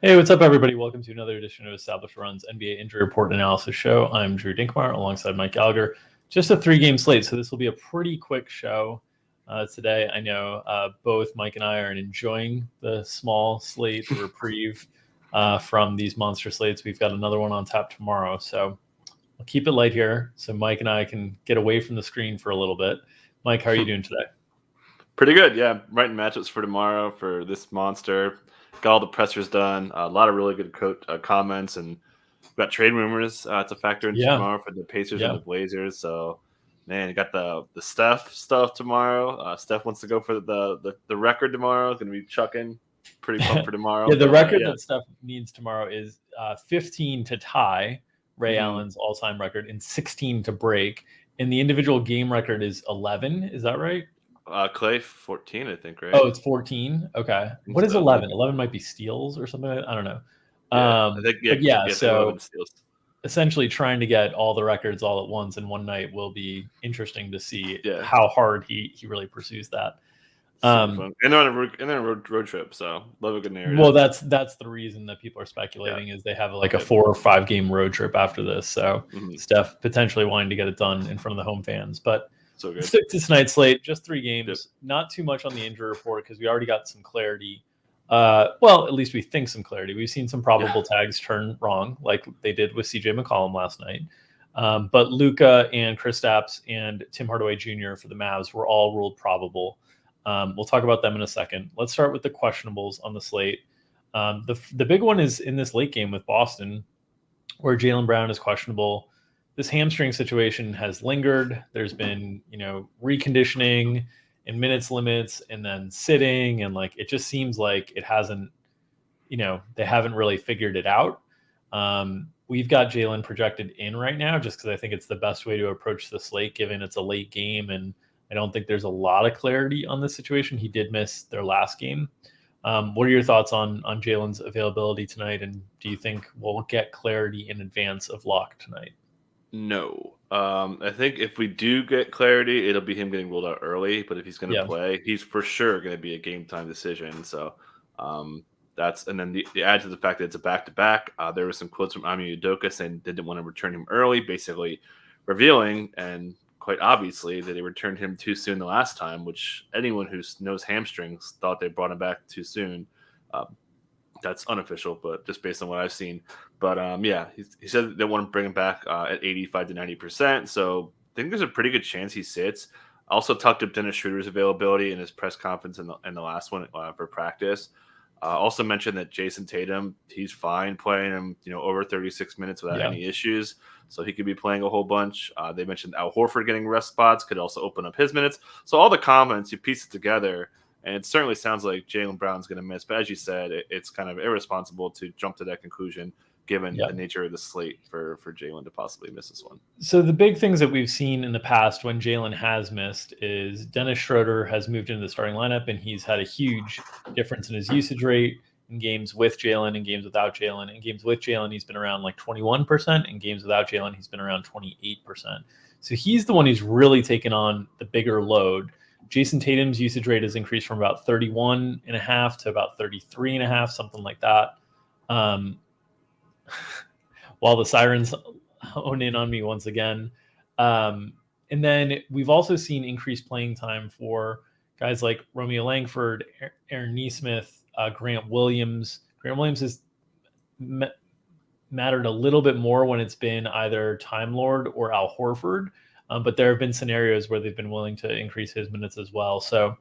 Hey, what's up, everybody? Welcome to another edition of Established Run's NBA Injury Report Analysis Show. I'm Drew Dinkmeyer alongside Mike Gallagher. Just a 3-game slate, so this will be a pretty quick show today. I know both Mike and I are enjoying the small slate reprieve from these monster slates. We've got another one on tap tomorrow, so I'll keep it light here so Mike and I can get away from the screen for a little bit. Mike, how are you doing today? Pretty good, yeah. Writing matchups for tomorrow for this monster. Got all the pressers done. A lot of really good comments, and we've got trade rumors to factor into tomorrow for the Pacers and the Blazers. So, man, you got the Steph stuff tomorrow. Steph wants to go for the record tomorrow. Going to be chucking. Pretty pumped for tomorrow. The record that Steph needs tomorrow is 15 to tie Ray Allen's all-time record and 16 to break. And the individual game record is 11. Is that right? Clay 14, I think, right? Oh, it's 14. Okay. What is 11? 11 might be steals or something. I don't know. So essentially trying to get all the records all at once in one night will be interesting to see how hard he really pursues that. And they're on a road trip, so love a good narrative. Well, that's the reason that people are speculating is they have like a 4 or 5 game road trip after this. So Steph potentially wanting to get it done in front of the home fans, but. So good. Stick to tonight's slate, just 3 games. Not too much on the injury report because we already got some clarity. Well, at least we think some clarity. We've seen some probable tags turn wrong, like they did with CJ McCollum last night. But Luka and Kristaps and Tim Hardaway Jr. for the Mavs were all ruled probable. We'll talk about them in a second. Let's start with the questionables on the slate. The big one is in this late game with Boston, where Jaylen Brown is questionable. This hamstring situation has lingered. There's been, reconditioning and minutes limits and then sitting. And it just seems like it hasn't, they haven't really figured it out. We've got Jaylen projected in right now just because I think it's the best way to approach the slate, given it's a late game. And I don't think there's a lot of clarity on this situation. He did miss their last game. What are your thoughts on Jaylen's availability tonight? And do you think we'll get clarity in advance of lock tonight? No. I think if we do get clarity, it'll be him getting ruled out early. But if he's going to play, he's for sure going to be a game time decision. So that's and then the add to the fact that it's a back-to-back. There were some quotes from Ime Udoka saying they didn't want to return him early, basically revealing and quite obviously that they returned him too soon the last time, which anyone who knows hamstrings thought they brought him back too soon. That's unofficial, but just based on what I've seen. But he said they want to bring him back at 85 to 90%. So I think there's a pretty good chance he sits. Also talked up Dennis Schroeder's availability in his press conference in the last one for practice. Also mentioned that Jason Tatum, he's fine playing him, over 36 minutes without any issues. So he could be playing a whole bunch. They mentioned Al Horford getting rest spots could also open up his minutes. So all the comments, you piece it together. And it certainly sounds like Jaylen Brown's going to miss. But as you said, it's kind of irresponsible to jump to that conclusion given the nature of the slate for Jaylen to possibly miss this one. So the big things that we've seen in the past when Jaylen has missed is Dennis Schroeder has moved into the starting lineup, and he's had a huge difference in his usage rate in games with Jaylen and games without Jaylen. In games with Jaylen, he's been around 21%. In games without Jaylen, he's been around 28%. So he's the one who's really taken on the bigger load. Jason Tatum's usage rate has increased from about 31.5 to about 33.5, something like that. While the sirens hone in on me once again. And then we've also seen increased playing time for guys like Romeo Langford, Aaron Nesmith, Grant Williams. Grant Williams has mattered a little bit more when it's been either Time Lord or Al Horford. But there have been scenarios where they've been willing to increase his minutes as well. So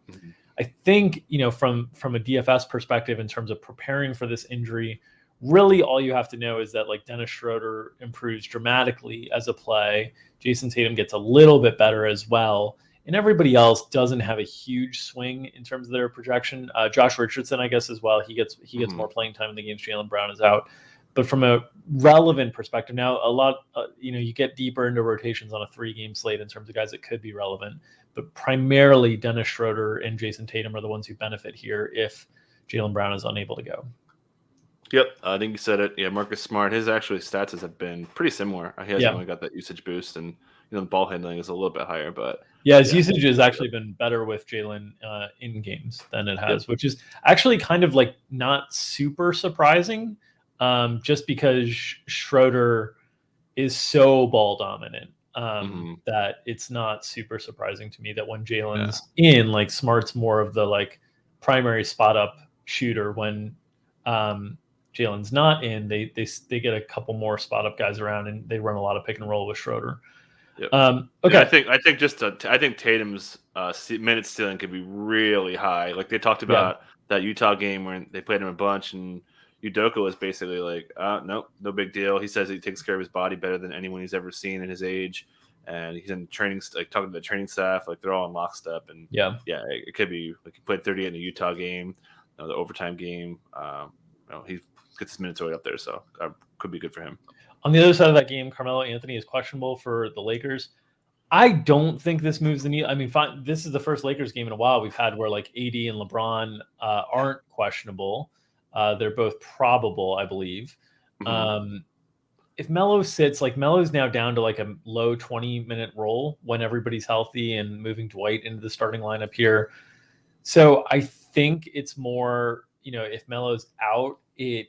I think, from a DFS perspective, in terms of preparing for this injury, really all you have to know is that Dennis Schroeder improves dramatically as a play. Jason Tatum gets a little bit better as well. And everybody else doesn't have a huge swing in terms of their projection. Josh Richardson, I guess, as well. He gets more playing time in the games Jaylen Brown is out. But from a relevant perspective, now a lot, you get deeper into rotations on a 3-game slate in terms of guys that could be relevant. But primarily Dennis Schroeder and Jason Tatum are the ones who benefit here if Jaylen Brown is unable to go. Yep, I think you said it. Yeah, Marcus Smart, his actually stats have been pretty similar. He hasn't really got that usage boost, and the ball handling is a little bit higher, but yeah, his usage has actually been better with Jaylen in games than it has, which is actually kind of like not super surprising, just because Schroeder is so ball dominant that it's not super surprising to me that when Jaylen's in, like Smart's more of the like primary spot up shooter. When Jaylen's not in, they get a couple more spot up guys around and they run a lot of pick and roll with Schroeder. Yep. Okay. Yeah, I think Tatum's minute stealing could be really high. Like they talked about that Utah game where they played him a bunch, and Udoka was basically like, no big deal. He says he takes care of his body better than anyone he's ever seen in his age, and he's in training, like talking to the training staff, like they're all in lockstep. And it could be like he played 30 in the Utah game, the overtime game. He gets his minutes way up there, so could be good for him. On the other side of that game, Carmelo Anthony is questionable for the Lakers. I don't think this moves the needle. I mean, fine, this is the first Lakers game in a while we've had where like AD and LeBron aren't questionable. They're both probable, I believe. If Melo sits, like Melo's now down to like a low 20-minute role when everybody's healthy and moving Dwight into the starting lineup here. So I think it's more, if Melo's out, it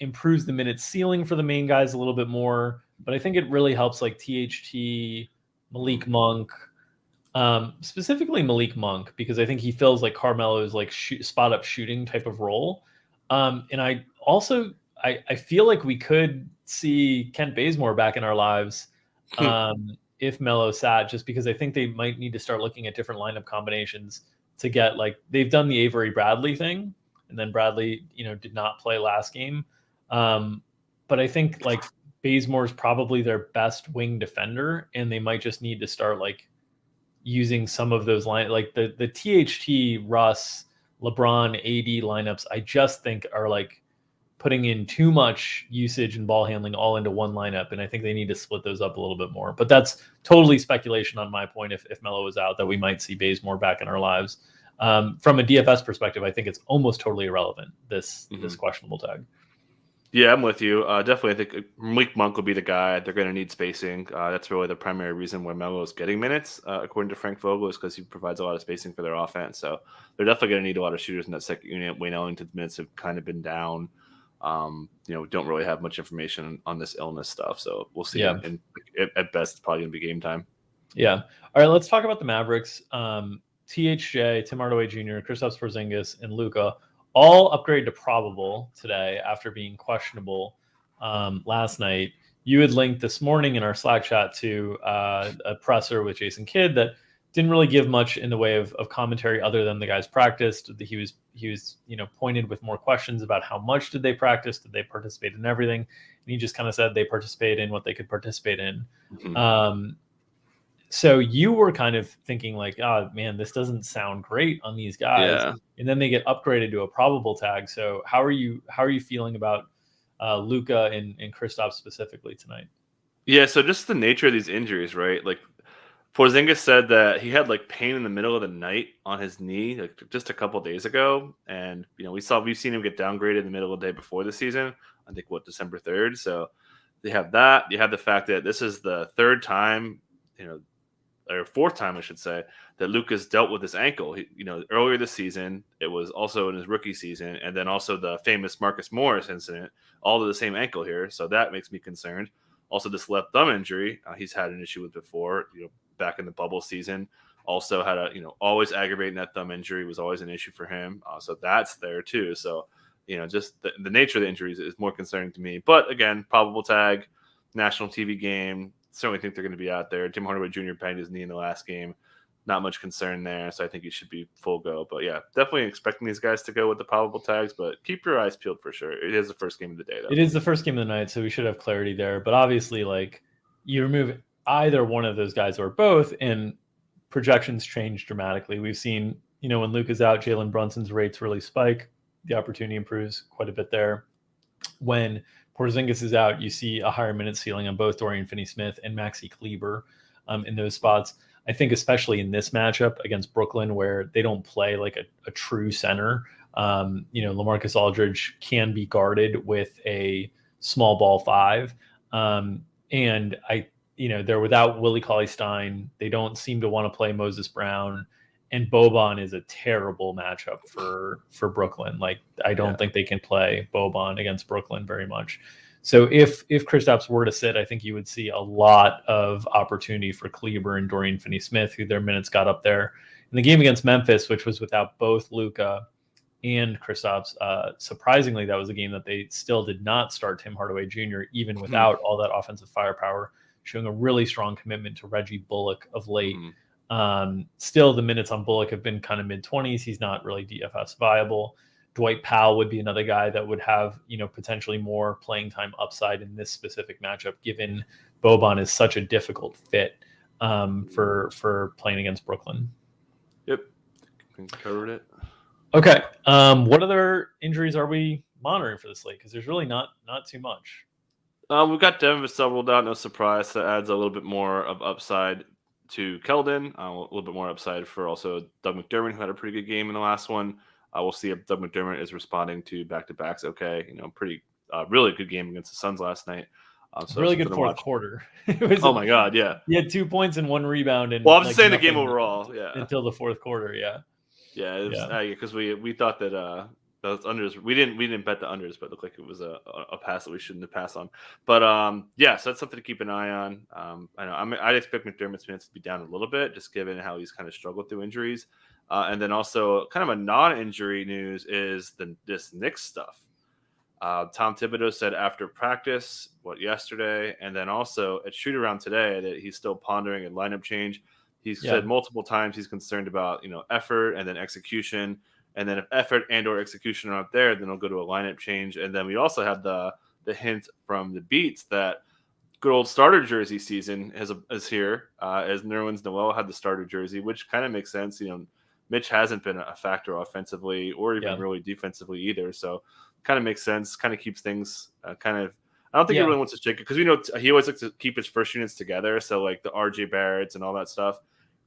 improves the minute ceiling for the main guys a little bit more, but I think it really helps like THT, Malik Monk, specifically Malik Monk, because I think he feels like Carmelo's like spot up shooting type of role. And I also, I feel like we could see Kent Bazemore back in our lives if Melo sat, just because I think they might need to start looking at different lineup combinations to get like, they've done the Avery Bradley thing, and then Bradley, did not play last game. But I think like Bazemore is probably their best wing defender, and they might just need to start like using some of those like the THT, Russ, LeBron, AD lineups. I just think are like putting in too much usage and ball handling all into one lineup, and I think they need to split those up a little bit more. But that's totally speculation on my point. If Melo is out, that we might see Bazemore back in our lives. From a DFS perspective, I think it's almost totally irrelevant, this questionable tag. Yeah, I'm with you. Definitely, I think Malik Monk will be the guy. They're going to need spacing. That's really the primary reason why Melo is getting minutes, according to Frank Vogel, is because he provides a lot of spacing for their offense. So they're definitely going to need a lot of shooters in that second unit. Wayne Ellington's minutes have kind of been down. Don't really have much information on this illness stuff. So we'll see. Yeah. And at best, it's probably going to be game time. Yeah. All right, let's talk about the Mavericks. THJ, Tim Hardaway Jr., Kristaps Porzingis, and Luka all upgraded to probable today after being questionable last night. You had linked this morning in our Slack chat to a presser with Jason Kidd that didn't really give much in the way of commentary other than the guys practiced. He was pointed with more questions about how much did they practice, did they participate in everything, and he just kind of said they participated in what they could participate in. So you were kind of thinking like, oh man, this doesn't sound great on these guys, and then they get upgraded to a probable tag. So how are you feeling about Luka and Kristaps specifically tonight? Yeah, so just the nature of these injuries, right? Like Porzingis said that he had like pain in the middle of the night on his knee, like just a couple days ago, and we've seen him get downgraded in the middle of the day before the season. I think December 3rd. So they have that. You have the fact that this is the third time, or fourth time, I should say, that Luka's dealt with this ankle. Earlier this season, it was also in his rookie season, and then also the famous Marcus Morris incident, all to the same ankle here. So that makes me concerned. Also, this left thumb injury, he's had an issue with before, back in the bubble season. Also had always aggravating that thumb injury was always an issue for him. So that's there too. So, just the nature of the injuries is more concerning to me. But again, probable tag, national TV game. Certainly think they're going to be out there. Tim Hardaway Jr. banged his knee in the last game. Not much concern there, so I think he should be full go. But yeah, definitely expecting these guys to go with the probable tags, but keep your eyes peeled for sure. It is the first game of the day, though. It is the first game of the night, so we should have clarity there. But obviously, like, you remove either one of those guys or both, and projections change dramatically. We've seen, when Luka's out, Jalen Brunson's rates really spike. The opportunity improves quite a bit there. When Porzingis is out, you see a higher minute ceiling on both Dorian Finney-Smith and Maxi Kleber in those spots. I think especially in this matchup against Brooklyn, where they don't play like a true center, LaMarcus Aldridge can be guarded with a small ball five. And I they're without Willie Cauley-Stein. They don't seem to want to play Moses Brown. And Boban is a terrible matchup for Brooklyn. Like, I don't think they can play Boban against Brooklyn very much. So if Kristaps were to sit, I think you would see a lot of opportunity for Kleber and Dorian Finney-Smith, who their minutes got up there. In the game against Memphis, which was without both Luka and Kristaps, surprisingly, that was a game that they still did not start Tim Hardaway Jr., even without all that offensive firepower, showing a really strong commitment to Reggie Bullock of late. Still, the minutes on Bullock have been kind of mid-20s. He's not really DFS viable. Dwight Powell would be another guy that would have, potentially more playing time upside in this specific matchup, given Boban is such a difficult fit for playing against Brooklyn. Yep, covered it. Okay, what other injuries are we monitoring for this slate? Because there's really not too much. We've got Devin Vassell ruled out, no surprise. That adds a little bit more of upside to Keldon, a little bit more upside for also Doug McDermott, who had a pretty good game in the last one. We'll see if Doug McDermott is responding to back-to-backs okay. Really good game against the Suns last night. So really good fourth quarter. Oh my God, yeah. He had 2 points and 1 rebound. And I'm just saying the game overall, yeah. Until the fourth quarter, yeah. Yeah, because we thought that those unders, we didn't bet the unders, but it looked like it was a pass that we shouldn't have passed on. But so that's something to keep an eye on. I'd expect McDermott's minutes to be down a little bit, just given how he's kind of struggled through injuries. And then also kind of a non-injury news is this Knicks stuff. Tom Thibodeau said after practice, yesterday, and then also at shoot around today, that he's still pondering a lineup change. He's said multiple times he's concerned about effort and then execution. And then if effort and or execution are not there, then he'll go to a lineup change. And then we also had the hint from the Beats that good old starter jersey season is here, as Nerlens Noel had the starter jersey, which kind of makes sense. Mitch hasn't been a factor offensively or even really defensively either. So kind of makes sense, kind of keeps things I don't think he really wants to shake it because we know he always likes to keep his first units together. So like the RJ Barretts and all that stuff.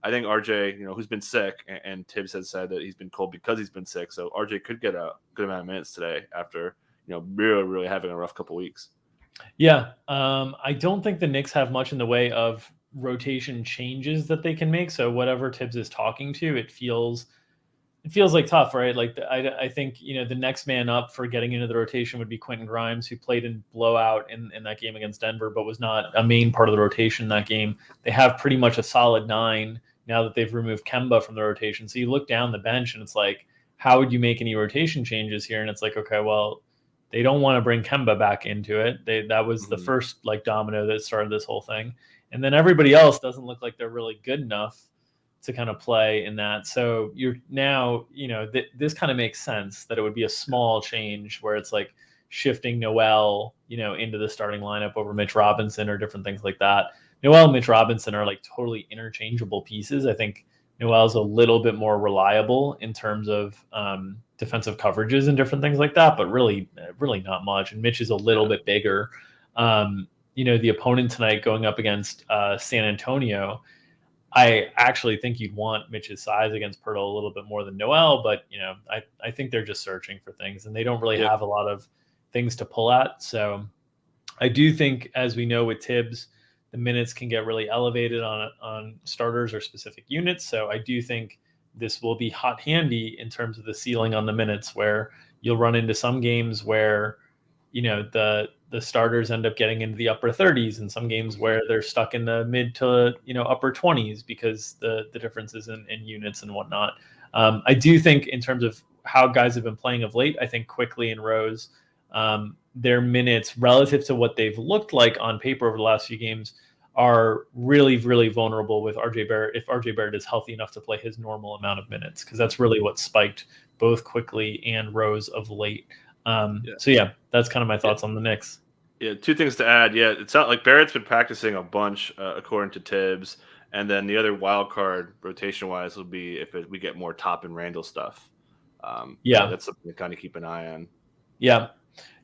I think RJ, who's been sick, and Tibbs has said that he's been cold because he's been sick. So RJ could get a good amount of minutes today after, really, really having a rough couple weeks. Yeah. I don't think the Knicks have much in the way of rotation changes that they can make. So whatever Tibbs is talking to, it feels like tough, right? Like I think, the next man up for getting into the rotation would be Quentin Grimes, who played in blowout in that game against Denver, but was not a main part of the rotation in that game. They have pretty much a solid 9 now that they've removed Kemba from the rotation. So you look down the bench and it's like, how would you make any rotation changes here? And it's like, okay, well, they don't want to bring Kemba back into it. That was the first domino that started this whole thing. And then everybody else doesn't look like they're really good enough to kind of play in that. So you're now, this kind of makes sense that it would be a small change where it's like shifting Noel, into the starting lineup over Mitch Robinson or different things like that. Noel and Mitch Robinson are like totally interchangeable pieces. I think Noel's a little bit more reliable in terms of defensive coverages and different things like that, but really not much. And Mitch is a little bit bigger. The opponent tonight going up against San Antonio, I actually think you'd want Mitch's size against Poeltl a little bit more than Noel, but I think they're just searching for things and they don't really have a lot of things to pull at. So I do think, as we know with Tibbs, the minutes can get really elevated on starters or specific units. So I do think this will be hot handy in terms of the ceiling on the minutes, where you'll run into some games where the starters end up getting into the upper 30s, and some games where they're stuck in the mid to upper 20s because the differences in units and whatnot. I do think in terms of how guys have been playing of late, I think Quickly and Rose, their minutes relative to what they've looked like on paper over the last few games are really, really vulnerable with RJ Barrett, if RJ Barrett is healthy enough to play his normal amount of minutes, because that's really what spiked both Quickly and Rose of late. So that's kind of my thoughts on the Knicks. Yeah, 2 things to add. Yeah, it's not like Barrett's been practicing a bunch, according to Tibbs, and then the other wild card rotation wise will be if we get more Top and Randall stuff. That's something to kind of keep an eye on. Yeah,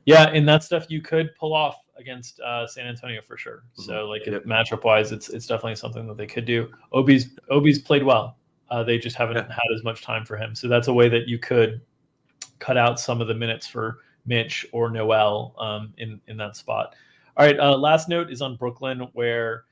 and that stuff you could pull off against San Antonio for sure. So matchup wise, it's definitely something that they could do. Obi's played well. They just haven't had as much time for him. So that's a way that you could cut out some of the minutes for Mitch or Noel in that spot. All right, last note is on Brooklyn, where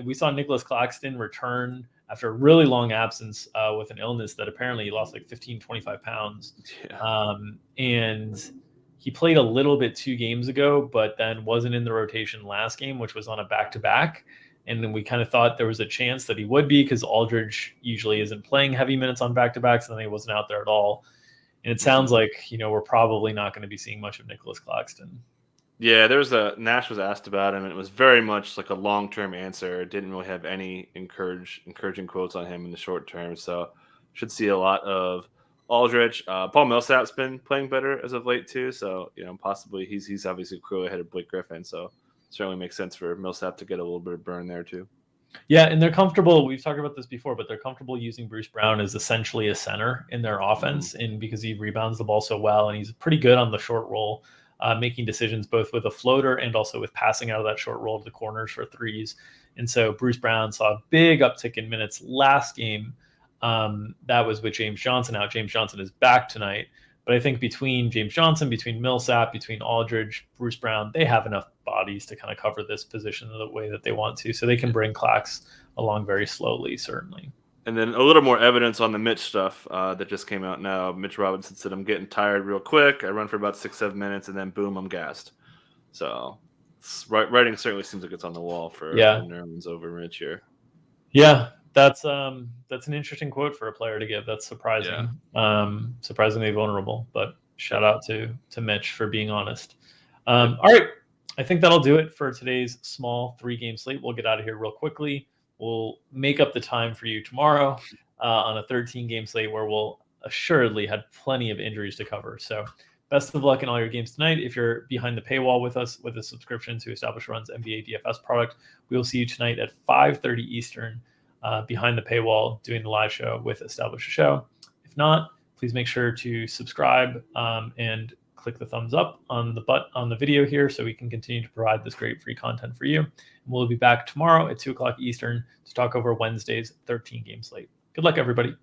we saw Nicholas Claxton return after a really long absence with an illness that apparently he lost like 15, 25 pounds. Yeah. And he played a little bit 2 games ago, but then wasn't in the rotation last game, which was on a back-to-back. And then we kind of thought there was a chance that he would be because Aldridge usually isn't playing heavy minutes on back-to-backs, and then he wasn't out there at all. And it sounds like, we're probably not going to be seeing much of Nicholas Claxton. Yeah, Nash was asked about him, and it was very much like a long-term answer. Didn't really have any encouraging quotes on him in the short term. So should see a lot of Aldridge. Paul Millsap's been playing better as of late too. So possibly he's obviously clearly ahead of Blake Griffin. So certainly makes sense for Millsap to get a little bit of burn there too. Yeah, and they're comfortable. We've talked about this before, but they're comfortable using Bruce Brown as essentially a center in their offense, and because he rebounds the ball so well, and he's pretty good on the short roll, making decisions both with a floater and also with passing out of that short roll to the corners for threes. And so Bruce Brown saw a big uptick in minutes last game. That was with James Johnson out. James Johnson is back tonight. But I think between James Johnson, between Millsap, between Aldridge, Bruce Brown, they have enough bodies to kind of cover this position the way that they want to. So they can bring Clax along very slowly, certainly. And then a little more evidence on the Mitch stuff that just came out now. Mitch Robinson said, "I'm getting tired real quick. I run for about 6-7 minutes, and then boom, I'm gassed." So writing certainly seems like it's on the wall for Nerlens over Mitch here. Yeah, that's an interesting quote for a player to give. That's surprising. Yeah. Surprisingly vulnerable, but shout out to Mitch for being honest. All right, I think that'll do it for today's small 3-game slate. We'll get out of here real quickly. We'll make up the time for you tomorrow on a 13-game slate where we'll assuredly have plenty of injuries to cover. So best of luck in all your games tonight. If you're behind the paywall with us with a subscription to Establish Run's NBA DFS product, we will see you tonight at 5:30 Eastern behind the paywall doing the live show with Establish a Show. If not, please make sure to subscribe and click the thumbs up on the video here so we can continue to provide this great free content for you. And we'll be back tomorrow at 2 o'clock Eastern to talk over Wednesday's 13-game slate. Good luck, everybody.